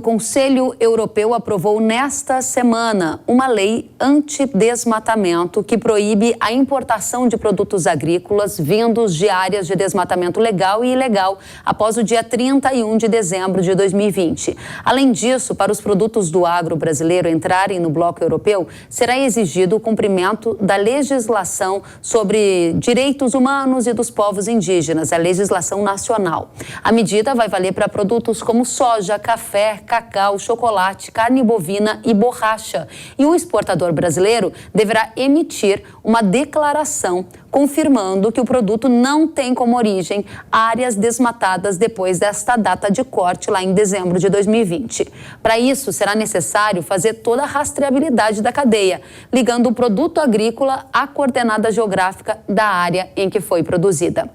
Conselho Europeu aprovou nesta semana uma lei antidesmatamento que proíbe a importação de produtos agrícolas vindos de áreas de desmatamento legal e ilegal após o dia 31 de dezembro de 2020. Além disso, para os produtos do agro brasileiro entrarem no bloco europeu, será exigido o cumprimento da legislação sobre direitos humanos e dos povos indígenas, a legislação nacional. A medida vai valer para produtos como soja, café, cacau, chocolate, carne bovina e borracha. E o exportador brasileiro deverá emitir uma declaração confirmando que o produto não tem como origem áreas desmatadas depois desta data de corte lá em dezembro de 2020. Para isso, será necessário fazer toda a rastreabilidade da cadeia, ligando o produto agrícola à coordenada geográfica da área em que foi produzida.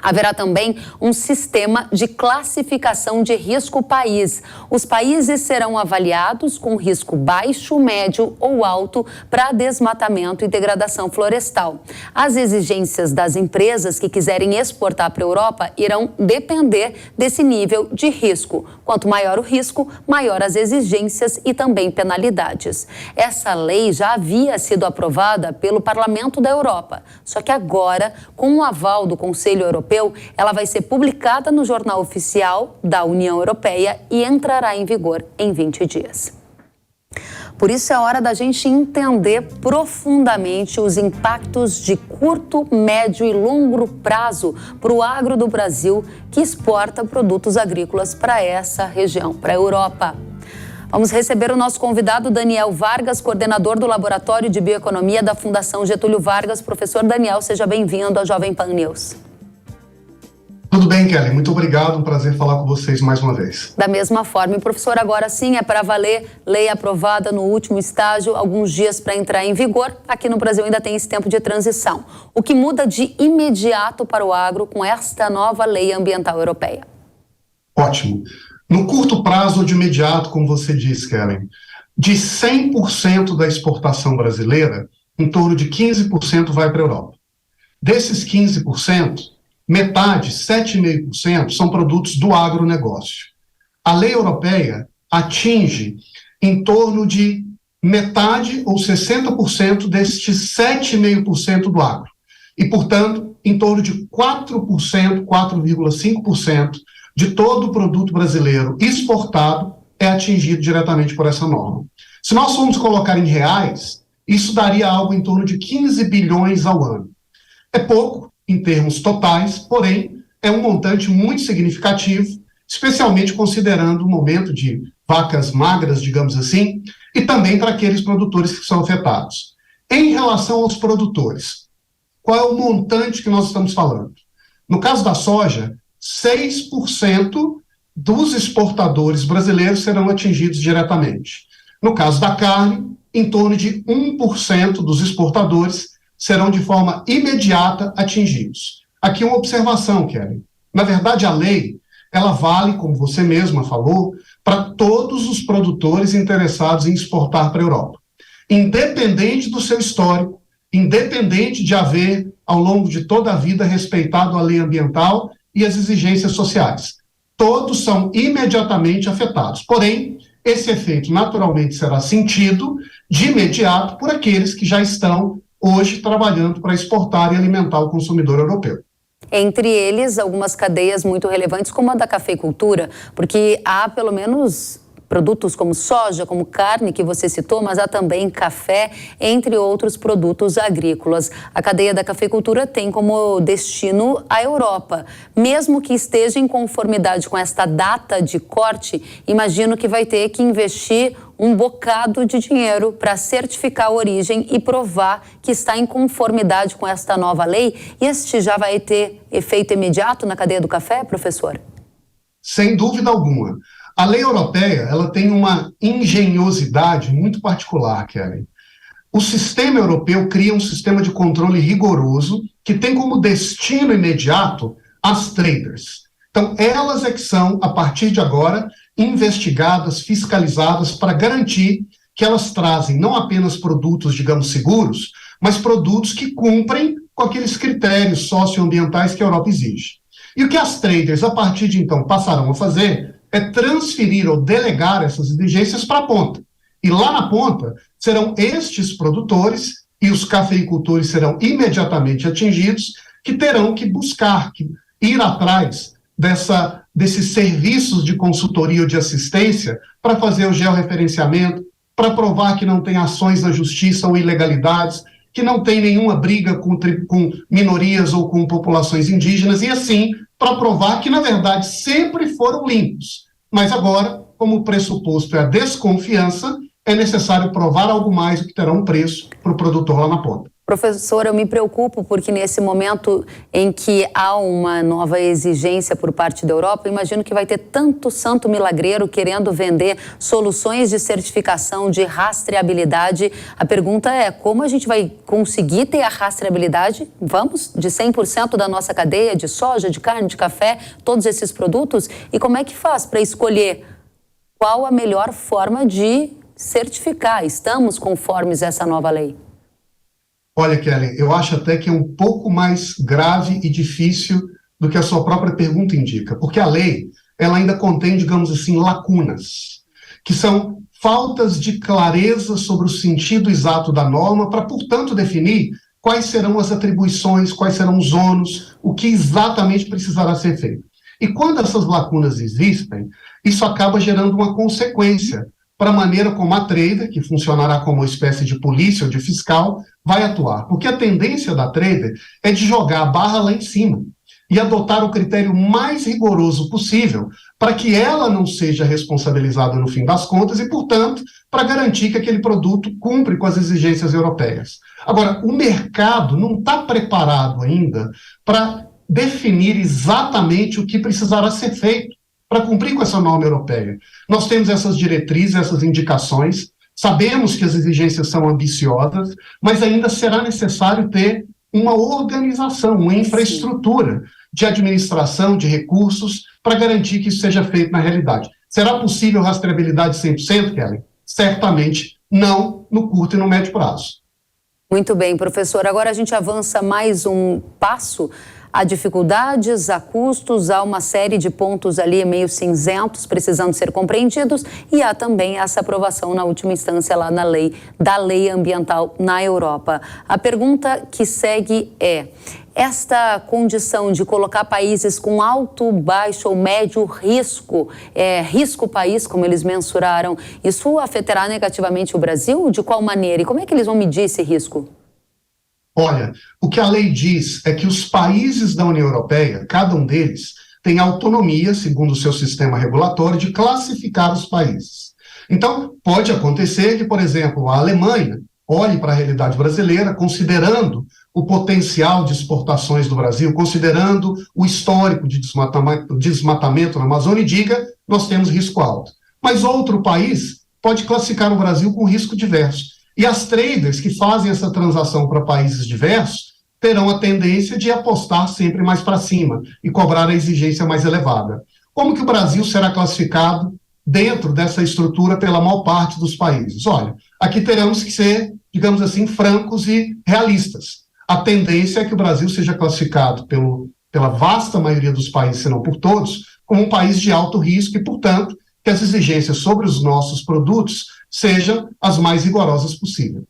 Haverá também um sistema de classificação de risco país. Os países serão avaliados com risco baixo, médio ou alto para desmatamento e degradação florestal. As exigências das empresas que quiserem exportar para a Europa irão depender desse nível de risco. Quanto maior o risco, maior as exigências e também penalidades. Essa lei já havia sido aprovada pelo Parlamento da Europa, só que agora, com o aval do Conselho Europeu, ela vai ser publicada no Jornal Oficial da União Europeia e entrará em vigor em 20 dias. Por isso é hora da gente entender profundamente os impactos de curto, médio e longo prazo para o agro do Brasil que exporta produtos agrícolas para essa região, para a Europa. Vamos receber o nosso convidado Daniel Vargas, coordenador do Laboratório de Bioeconomia da Fundação Getúlio Vargas. Professor Daniel, seja bem-vindo à Jovem Pan News. Tudo bem, Kelly. Muito obrigado. Um prazer falar com vocês mais uma vez. Da mesma forma. E, professor, agora sim é para valer. Lei aprovada no último estágio, alguns dias para entrar em vigor. Aqui no Brasil ainda tem esse tempo de transição. O que muda de imediato para o agro com esta nova lei ambiental europeia? Ótimo. No curto prazo, de imediato, como você disse, Kelly, de 100% da exportação brasileira, em torno de 15% vai para a Europa. Desses 15%, metade, 7,5%, são produtos do agronegócio. A lei europeia atinge em torno de metade ou 60% destes 7,5% do agro. E, portanto, em torno de 4%, 4,5% de todo o produto brasileiro exportado é atingido diretamente por essa norma. Se nós formos colocar em reais, isso daria algo em torno de 15 bilhões ao ano. É pouco em termos totais, porém, é um montante muito significativo, especialmente considerando o momento de vacas magras, digamos assim, e também para aqueles produtores que são afetados. Em relação aos produtores, qual é o montante que nós estamos falando? No caso da soja, 6% dos exportadores brasileiros serão atingidos diretamente. No caso da carne, em torno de 1% dos exportadores serão de forma imediata atingidos. Aqui uma observação, Kelly. Na verdade, a lei, ela vale, como você mesma falou, para todos os produtores interessados em exportar para a Europa. Independente do seu histórico, independente de haver, ao longo de toda a vida, respeitado a lei ambiental e as exigências sociais. Todos são imediatamente afetados. Porém, esse efeito naturalmente será sentido de imediato por aqueles que já estão hoje trabalhando para exportar e alimentar o consumidor europeu. Entre eles, algumas cadeias muito relevantes, como a da cafeicultura, porque há pelo menos produtos como soja, como carne, que você citou, mas há também café, entre outros produtos agrícolas. A cadeia da cafeicultura tem como destino a Europa. Mesmo que esteja em conformidade com esta data de corte, imagino que vai ter que investir um bocado de dinheiro para certificar a origem e provar que está em conformidade com esta nova lei. E este já vai ter efeito imediato na cadeia do café, professor? Sem dúvida alguma. A lei europeia, ela tem uma engenhosidade muito particular, Kelly. O sistema europeu cria um sistema de controle rigoroso que tem como destino imediato as traders. Então, elas é que são, a partir de agora, investigadas, fiscalizadas para garantir que elas trazem não apenas produtos, digamos, seguros, mas produtos que cumprem com aqueles critérios socioambientais que a Europa exige. E o que as traders, a partir de então, passarão a fazer é transferir ou delegar essas exigências para a ponta. E lá na ponta serão estes produtores, e os cafeicultores serão imediatamente atingidos, que terão que buscar, que ir atrás desses serviços de consultoria ou de assistência para fazer o georreferenciamento, para provar que não tem ações na justiça ou ilegalidades, que não tem nenhuma briga com minorias ou com populações indígenas, e assim, para provar que, na verdade, sempre foram limpos. Mas agora, como o pressuposto é a desconfiança, é necessário provar algo mais do que terá um preço para o produtor lá na ponta. Professor, eu me preocupo porque nesse momento em que há uma nova exigência por parte da Europa, eu imagino que vai ter tanto santo milagreiro querendo vender soluções de certificação, de rastreabilidade. A pergunta é, como a gente vai conseguir ter a rastreabilidade, vamos, de 100% da nossa cadeia de soja, de carne, de café, todos esses produtos? E como é que faz para escolher qual a melhor forma de certificar? Estamos conformes a essa nova lei? Olha, Kelly, eu acho até que é um pouco mais grave e difícil do que a sua própria pergunta indica, porque a lei, ela ainda contém, digamos assim, lacunas, que são faltas de clareza sobre o sentido exato da norma para, portanto, definir quais serão as atribuições, quais serão os ônus, o que exatamente precisará ser feito. E quando essas lacunas existem, isso acaba gerando uma consequência para a maneira como a trader, que funcionará como uma espécie de polícia ou de fiscal, vai atuar. Porque a tendência da trader é de jogar a barra lá em cima e adotar o critério mais rigoroso possível para que ela não seja responsabilizada no fim das contas e, portanto, para garantir que aquele produto cumpre com as exigências europeias. Agora, o mercado não está preparado ainda para definir exatamente o que precisará ser feito para cumprir com essa norma europeia. Nós temos essas diretrizes, essas indicações, sabemos que as exigências são ambiciosas, mas ainda será necessário ter uma organização, uma infraestrutura de administração, de recursos, para garantir que isso seja feito na realidade. Será possível rastreabilidade 100%, Kelly? Certamente não no curto e no médio prazo. Muito bem, professor. Agora a gente avança mais um passo. Há dificuldades, há custos, há uma série de pontos ali meio cinzentos precisando ser compreendidos e há também essa aprovação na última instância lá na lei, da lei ambiental na Europa. A pergunta que segue é, esta condição de colocar países com alto, baixo ou médio risco, risco país, como eles mensuraram, isso afetará negativamente o Brasil? De qual maneira? E como é que eles vão medir esse risco? Olha, o que a lei diz é que os países da União Europeia, cada um deles, tem autonomia, segundo o seu sistema regulatório, de classificar os países. Então, pode acontecer que, por exemplo, a Alemanha olhe para a realidade brasileira, considerando o potencial de exportações do Brasil, considerando o histórico de desmatamento na Amazônia e diga, nós temos risco alto. Mas outro país pode classificar o Brasil com risco diverso. E as traders que fazem essa transação para países diversos terão a tendência de apostar sempre mais para cima e cobrar a exigência mais elevada. Como que o Brasil será classificado dentro dessa estrutura pela maior parte dos países? Olha, aqui teremos que ser, digamos assim, francos e realistas. A tendência é que o Brasil seja classificado pela vasta maioria dos países, se não por todos, como um país de alto risco e, portanto, que as exigências sobre os nossos produtos sejam as mais rigorosas possível.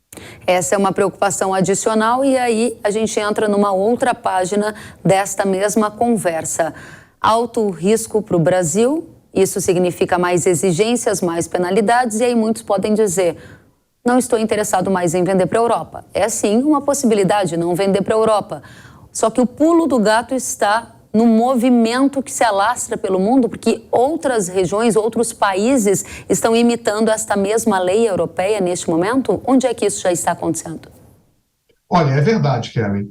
Essa é uma preocupação adicional e aí a gente entra numa outra página desta mesma conversa. Alto risco para o Brasil, isso significa mais exigências, mais penalidades e aí muitos podem dizer, não estou interessado mais em vender para a Europa. É sim uma possibilidade não vender para a Europa, só que o pulo do gato está no movimento que se alastra pelo mundo, porque outras regiões, outros países estão imitando esta mesma lei europeia neste momento? Onde é que isso já está acontecendo? Olha, é verdade, Kelly.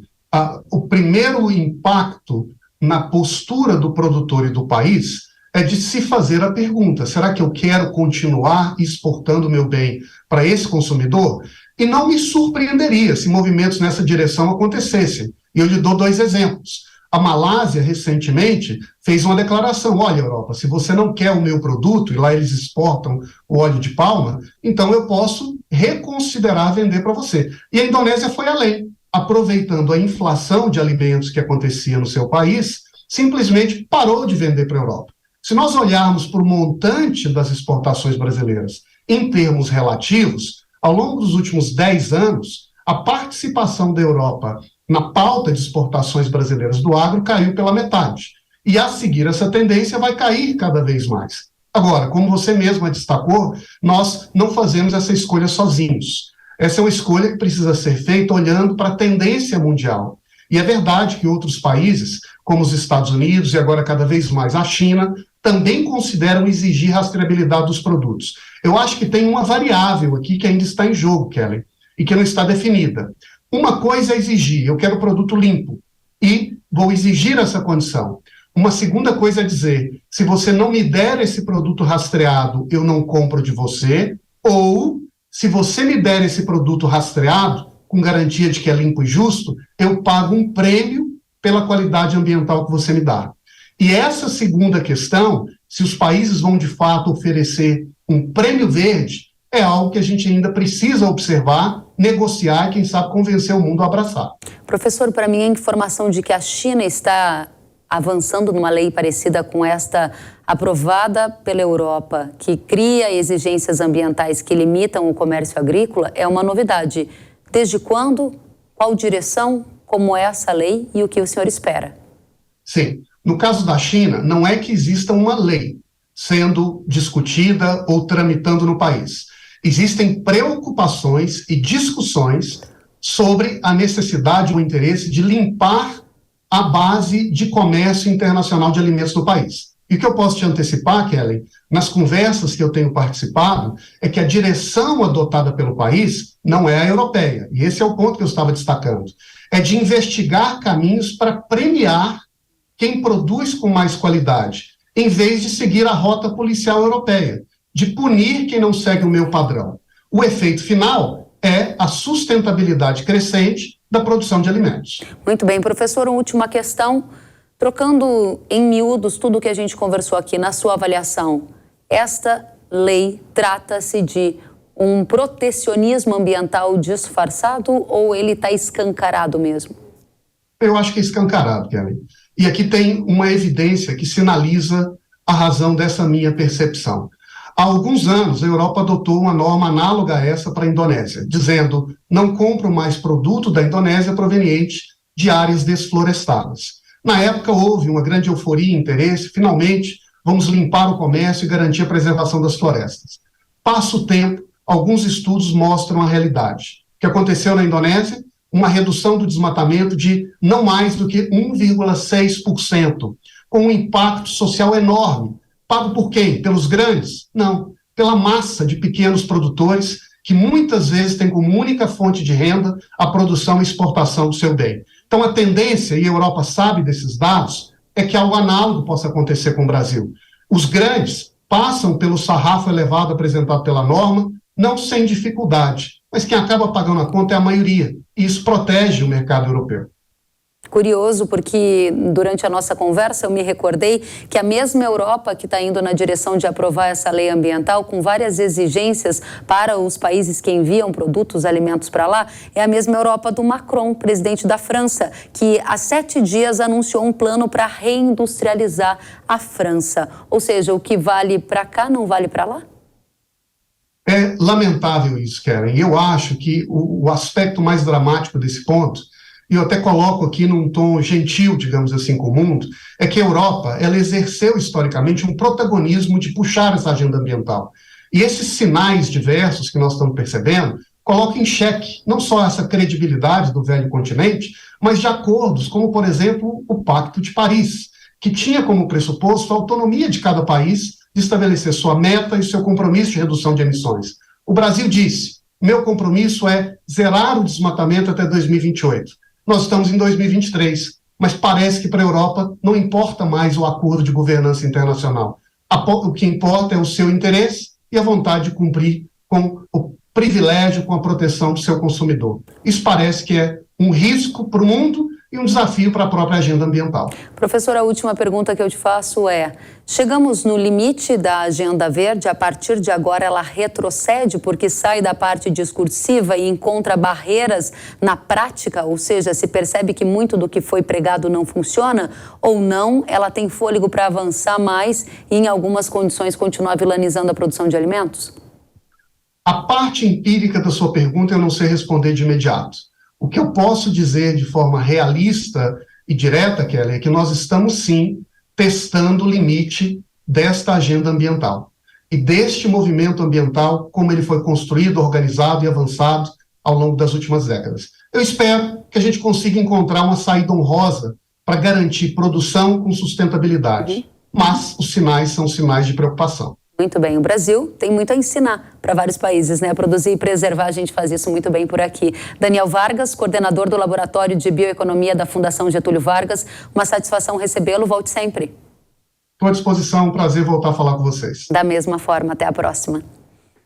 O primeiro impacto na postura do produtor e do país é de se fazer a pergunta, será que eu quero continuar exportando meu bem para esse consumidor? E não me surpreenderia se movimentos nessa direção acontecessem. E eu lhe dou 2 exemplos. A Malásia, recentemente, fez uma declaração, olha, Europa, se você não quer o meu produto, e lá eles exportam o óleo de palma, então eu posso reconsiderar vender para você. E a Indonésia foi além, aproveitando a inflação de alimentos que acontecia no seu país, simplesmente parou de vender para a Europa. Se nós olharmos para o montante das exportações brasileiras em termos relativos, ao longo dos últimos 10 anos, a participação da Europa na pauta de exportações brasileiras do agro caiu pela metade. E a seguir essa tendência vai cair cada vez mais. Agora, como você mesma destacou, nós não fazemos essa escolha sozinhos. Essa é uma escolha que precisa ser feita olhando para a tendência mundial. E é verdade que outros países, como os Estados Unidos e agora cada vez mais a China, também consideram exigir rastreabilidade dos produtos. Eu acho que tem uma variável aqui que ainda está em jogo, Kelly, e que não está definida. Uma coisa é exigir, eu quero produto limpo, e vou exigir essa condição. Uma segunda coisa é dizer, se você não me der esse produto rastreado, eu não compro de você, ou, se você me der esse produto rastreado, com garantia de que é limpo e justo, eu pago um prêmio pela qualidade ambiental que você me dá. E essa segunda questão, se os países vão de fato oferecer um prêmio verde, é algo que a gente ainda precisa observar, negociar e, quem sabe, convencer o mundo a abraçar. Professor, para mim a informação de que a China está avançando numa lei parecida com esta aprovada pela Europa, que cria exigências ambientais que limitam o comércio agrícola, é uma novidade. Desde quando? Qual direção? Como é essa lei e o que o senhor espera? Sim. No caso da China, não é que exista uma lei sendo discutida ou tramitando no país. Existem preocupações e discussões sobre a necessidade ou interesse de limpar a base de comércio internacional de alimentos do país. E o que eu posso te antecipar, Kelly, nas conversas que eu tenho participado, é que a direção adotada pelo país não é a europeia, e esse é o ponto que eu estava destacando, é de investigar caminhos para premiar quem produz com mais qualidade, em vez de seguir a rota policial europeia, de punir quem não segue o meu padrão. O efeito final é a sustentabilidade crescente da produção de alimentos. Muito bem, professor, uma última questão. Trocando em miúdos tudo o que a gente conversou aqui, na sua avaliação, esta lei trata-se de um protecionismo ambiental disfarçado ou ele está escancarado mesmo? Eu acho que é escancarado, Kelly. E aqui tem uma evidência que sinaliza a razão dessa minha percepção. Há alguns anos, a Europa adotou uma norma análoga a essa para a Indonésia, dizendo: não compro mais produto da Indonésia proveniente de áreas desflorestadas. Na época, houve uma grande euforia e interesse, finalmente, vamos limpar o comércio e garantir a preservação das florestas. Passa o tempo, alguns estudos mostram a realidade. O que aconteceu na Indonésia? Uma redução do desmatamento de não mais do que 1,6%, com um impacto social enorme. Pago por quem? Pelos grandes? Não, pela massa de pequenos produtores que muitas vezes têm como única fonte de renda a produção e exportação do seu bem. Então a tendência, e a Europa sabe desses dados, é que algo análogo possa acontecer com o Brasil. Os grandes passam pelo sarrafo elevado apresentado pela norma, não sem dificuldade, mas quem acaba pagando a conta é a maioria, e isso protege o mercado europeu. Curioso, porque durante a nossa conversa eu me recordei que a mesma Europa que está indo na direção de aprovar essa lei ambiental com várias exigências para os países que enviam produtos, alimentos para lá, é a mesma Europa do Macron, presidente da França, que há 7 dias anunciou um plano para reindustrializar a França. Ou seja, o que vale para cá não vale para lá? É lamentável isso, Karen. Eu acho que o aspecto mais dramático desse ponto, e eu até coloco aqui num tom gentil, digamos assim, com o mundo, é que a Europa, ela exerceu historicamente um protagonismo de puxar essa agenda ambiental. E esses sinais diversos que nós estamos percebendo colocam em xeque não só essa credibilidade do velho continente, mas de acordos como, por exemplo, o Pacto de Paris, que tinha como pressuposto a autonomia de cada país de estabelecer sua meta e seu compromisso de redução de emissões. O Brasil disse: meu compromisso é zerar o desmatamento até 2028. Nós estamos em 2023, mas parece que para a Europa não importa mais o acordo de governança internacional. O que importa é o seu interesse e a vontade de cumprir com o privilégio, com a proteção do seu consumidor. Isso parece que é um risco para o mundo e um desafio para a própria agenda ambiental. Professor, a última pergunta que eu te faço é: chegamos no limite da agenda verde? A partir de agora ela retrocede porque sai da parte discursiva e encontra barreiras na prática? Ou seja, se percebe que muito do que foi pregado não funciona? Ou não, ela tem fôlego para avançar mais e em algumas condições continuar vilanizando a produção de alimentos? A parte empírica da sua pergunta eu não sei responder de imediato. O que eu posso dizer de forma realista e direta, Kelly, é que nós estamos sim testando o limite desta agenda ambiental e deste movimento ambiental, como ele foi construído, organizado e avançado ao longo das últimas décadas. Eu espero que a gente consiga encontrar uma saída honrosa para garantir produção com sustentabilidade, mas os sinais são sinais de preocupação. Muito bem, o Brasil tem muito a ensinar para vários países, né? Produzir e preservar, a gente faz isso muito bem por aqui. Daniel Vargas, coordenador do Laboratório de Bioeconomia da Fundação Getúlio Vargas, uma satisfação recebê-lo, volte sempre. Estou à disposição, um prazer voltar a falar com vocês. Da mesma forma, até a próxima.